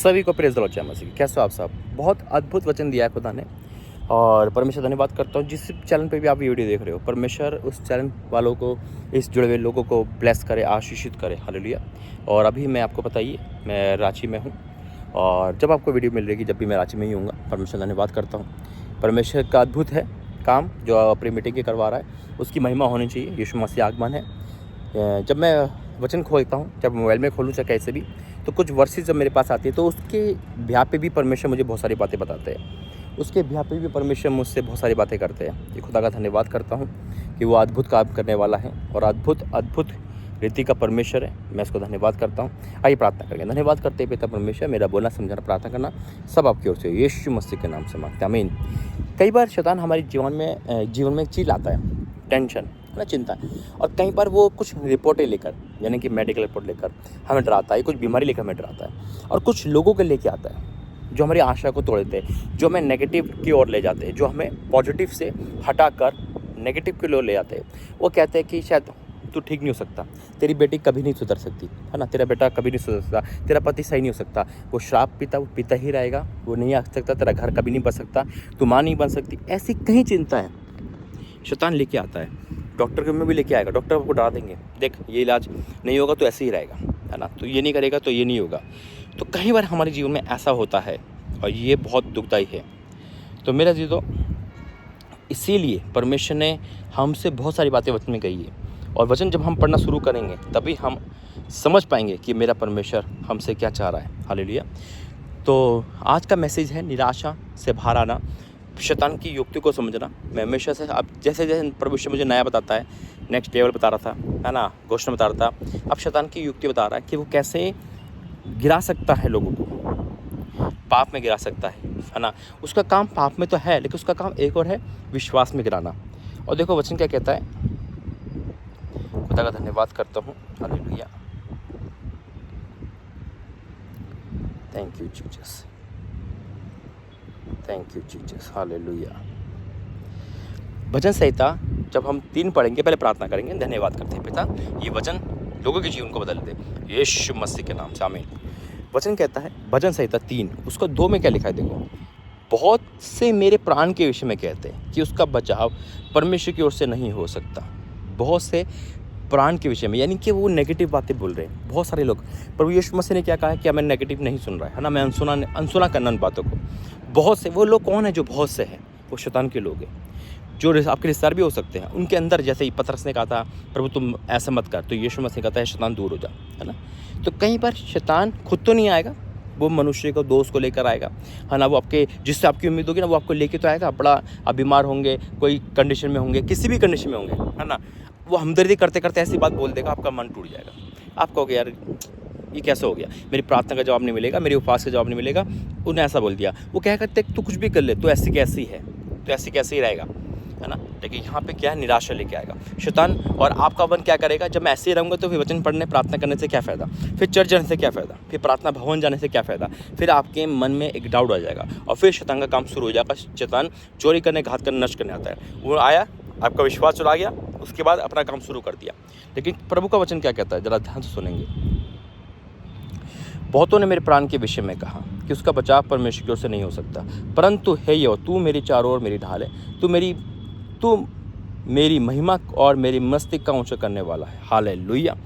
सभी को praise the Lord जय मसीह। कैसे हो आप सब? बहुत अद्भुत वचन दिया है खुदा ने और परमेश्वर धन्यवाद करता हूँ जिस चैनल पे भी आप वीडियो देख रहे हो। परमेश्वर उस चैनल वालों को, इस जुड़े हुए लोगों को ब्लेस करे, आशीषित करे। हालेलुया। और अभी मैं आपको बताइए, मैं रांची में हूँ और जब आपको वीडियो मिल रहेगी, जब भी मैं रांची में ही हूँगा। परमेश्वर धन्यवाद करता हूँ। परमेश्वर का अद्भुत है काम जो अपनी मीटिंग के करवा रहा है, उसकी महिमा होनी चाहिए। यीशु मसीह आगमन है। जब मैं वचन खोलता हूँ, जब मोबाइल में खोलूँ चाहे कैसे भी, तो कुछ वर्सेस जब मेरे पास आती है तो उसके ब्याह पे भी परमेश्वर मुझे बहुत सारी बातें बताते हैं। उसके ब्याह पे भी परमेश्वर मुझसे बहुत सारी बातें करते हैं। ये खुदा का धन्यवाद करता हूँ कि वो अद्भुत काम करने वाला है और अद्भुत रीति का परमेश्वर है। मैं उसको धन्यवाद करता हूँ। आइए प्रार्थना करेंगे। धन्यवाद करते पिता परमेश्वर, मेरा बोलना समझाना प्रार्थना करना सब आपकी ओर से यीशु मसीह के नाम से मांगते हैं, आमीन। कई बार शैतान हमारे जीवन में एक चीज़ लाता है, टेंशन ना, चिंता। और कई बार वो कुछ रिपोर्टें लेकर, यानी कि मेडिकल रिपोर्ट लेकर हमें डराता है, कुछ बीमारी लेकर हमें डराता है। और कुछ लोगों को लेके आता है जो हमारी आशा को तोड़ देते हैं, जो हमें नेगेटिव की ओर ले जाते हैं, जो हमें पॉजिटिव से हटाकर नेगेटिव की ओर ले जाते हैं। वो कहते हैं कि शायद तू ठीक नहीं हो सकता, तेरी बेटी कभी नहीं सुधर सकती, है ना, तेरा बेटा कभी नहीं सुधर सकता, तेरा पति सही नहीं हो सकता, वो शराब पीता, वो पीता ही रहेगा, वो नहीं आ सकता, तेरा घर कभी नहीं बन सकता, तू माँ नहीं बन सकती। ऐसी कई चिंताएं शैतान लेके आता है। डॉक्टर के में भी लेके आएगा, डॉक्टर आपको डरा देंगे, देख ये इलाज नहीं होगा तो ऐसे ही रहेगा, है ना, तो ये नहीं करेगा तो ये नहीं होगा। तो कई बार हमारे जीवन में ऐसा होता है और ये बहुत दुखदाई है। तो मेरा जी, तो इसीलिए परमेश्वर ने हमसे बहुत सारी बातें वचन में कही है और वचन जब हम पढ़ना शुरू करेंगे तभी हम समझ पाएंगे कि मेरा परमेश्वर हमसे क्या चाह रहा है। हालेलुया। तो आज का मैसेज है निराशा से बाहर आना, शैतान की युक्ति को समझना। मैं हमेशा से अब जैसे जैसे परमेश्वर मुझे नया बताता है, नेक्स्ट लेवल बता रहा था, है ना, घोषणा बता रहा था, अब शैतान की युक्ति बता रहा है कि वो कैसे गिरा सकता है लोगों को, पाप में गिरा सकता है ना। उसका काम पाप में तो है, लेकिन उसका काम एक और है, विश्वास में गिराना। और देखो वचन क्या कहता है, खुदा का धन्यवाद करता हूँ। Hallelujah, thank you Jesus, thank you Jesus, hallelujah. भजन संहिता जब हम 3 पढ़ेंगे, पहले प्रार्थना करेंगे, धन्यवाद करते हैं पिता, ये वचन लोगों के जीवन को बदल दे यीशु मसीह के नाम से, आमीन। वचन कहता है भजन संहिता 3 उसका 2 में क्या लिखा है, देखो, बहुत से मेरे प्राण के विषय में कहते हैं कि उसका बचाव परमेश्वर की ओर से नहीं हो सकता। बहुत से प्राण के विषय में, यानी कि वो नेगेटिव बातें बोल रहे हैं बहुत सारे लोग। प्रभु यीशु मसीह ने क्या कहा है कि मैं नेगेटिव नहीं सुन रहा है ना, मैं अनसुना करना उन बातों को। बहुत से वो लोग कौन है जो बहुत से हैं, वो शैतान के लोग हैं, जो आपके रिश्तेदार भी हो सकते हैं। उनके अंदर जैसे ही पतरस ने कहा था प्रभु तुम ऐसा मत कर, तो यीशु मसीह कहता है शैतान दूर हो जा, है ना। तो कई बार शैतान खुद तो नहीं आएगा, वो मनुष्य को, दोस्त को लेकर आएगा, है ना। वो आपके जिससे आपकी उम्मीद होगी ना, वो आपको लेके तो आएगा। बड़ा आप बीमार होंगे, कोई कंडीशन में होंगे, किसी भी कंडीशन में होंगे, है ना, वो हमदर्दी करते करते ऐसी बात बोल देगा, आपका मन टूट जाएगा। आप कहोगे यार ये कैसा हो गया, मेरी प्रार्थना का जवाब नहीं मिलेगा, मेरे उपवास का जवाब नहीं मिलेगा, उन्हें ऐसा बोल दिया। वो क्या करते, तू कुछ भी कर ले, तो ऐसी कैसी है, तो ऐसे कैसे ही रहेगा, है ना। लेकिन यहाँ पे क्या है, निराशा लेके आएगा शैतान। और आपका मन क्या करेगा, जब मैं ऐसे ही रहूँगा तो फिर वचन पढ़ने प्रार्थना करने से क्या फ़ायदा, फिर चर्च जाने से क्या फ़ायदा, फिर प्रार्थना भवन जाने से क्या फ़ायदा। फिर आपके मन में एक डाउट आ जाएगा और फिर शैतान का काम शुरू हो जाएगा। शैतान चोरी करने, घात करने, नष्ट करने आता है। वो आया, आपका विश्वास चला गया, उसके बाद अपना काम शुरू कर दिया। लेकिन प्रभु का वचन क्या कहता है, जरा ध्यान से सुनेंगे। बहुतों ने मेरे प्राण के विषय में कहा कि उसका बचाव परमेश्वर की ओर से नहीं हो सकता, परंतु हे यहोवा तू मेरी चारों ओर मेरी ढाल है, तू मेरी महिमा और मेरी मस्तिष्क का ऊंचा करने वाला है। हालेलुया।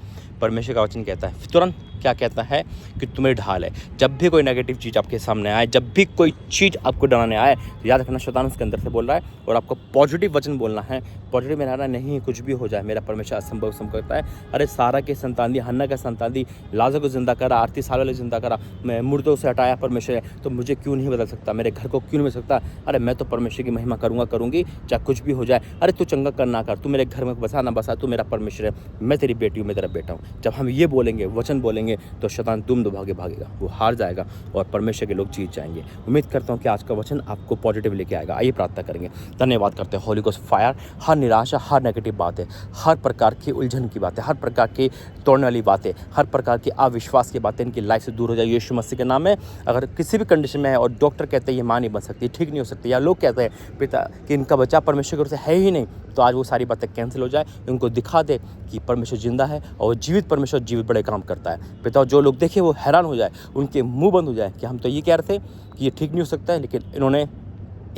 परमेश्वर का वचन कहता है, तुरंत क्या कहता है कि तू मेरी ढाल है। जब भी कोई नेगेटिव चीज़ आपके सामने आए, जब भी कोई चीज़ आपको डराने आए, तो याद रखना शैतान उसके अंदर से बोल रहा है और आपको पॉजिटिव वचन बोलना है। पॉजिटिव में रहना, नहीं कुछ भी हो जाए, मेरा परमेश्वर असंभव संभव करता है। अरे सारा के संतान दी, हन्ना का संतान दी, लाजर को जिंदा करा, 38 साल वाले जिंदा करा, मैं मुर्दों से हटाया परमेश्वर, तो मुझे क्यों नहीं बदल सकता, मेरे घर को क्यों नहीं मिल सकता। अरे मैं तो परमेश्वर की महिमा करूँगी, चाहे कुछ भी हो जाए। अरे तू चंगा कर ना कर, तू मेरे घर में बसा ना बसा, तू मेरा परमेश्वर है, मैं तेरी बेटी हूँ, मैं तेरा बेटा हूँ। जब हम ये बोलेंगे, वचन बोलेंगे, तो शैतान दुम दुभागे भागेगा, वो हार जाएगा और परमेश्वर के लोग जीत जाएंगे। उम्मीद करता हूँ कि आज का वचन आपको पॉजिटिव लेके आएगा। आइए प्रार्थना करेंगे। धन्यवाद करते हैं होली गोस्ट फायर। हर निराशा, हर नेगेटिव बातें, हर प्रकार की उलझन की बातें, हर प्रकार की तोड़ने वाली बातें, हर प्रकार की अविश्वास की बातें इनकी लाइफ से दूर हो जाए यीशु मसीह के नाम में। अगर किसी भी कंडीशन में है और डॉक्टर कहते हैं ये माँ नहीं बन सकती, ठीक नहीं हो सकती, या लोग कहते हैं पिता कि इनका बच्चा परमेश्वर की ओर से है ही नहीं, तो आज वो सारी बातें कैंसिल हो जाए। उनको दिखा दे कि परमेश्वर जिंदा है और जीवित परमेश्वर जीवित बड़े काम करता है। पिता जो लोग देखे वो हैरान हो जाए, उनके मुंह बंद हो जाए कि हम तो ये कह रहे थे कि ये ठीक नहीं हो सकता है, लेकिन इन्होंने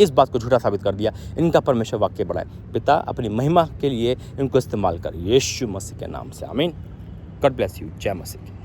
इस बात को झूठा साबित कर दिया। इनका परमेश्वर वाक्य बड़ा है। पिता अपनी महिमा के लिए इनको इस्तेमाल कर, यीशु मसीह के नाम से, आमीन। God bless you. जय मसीह।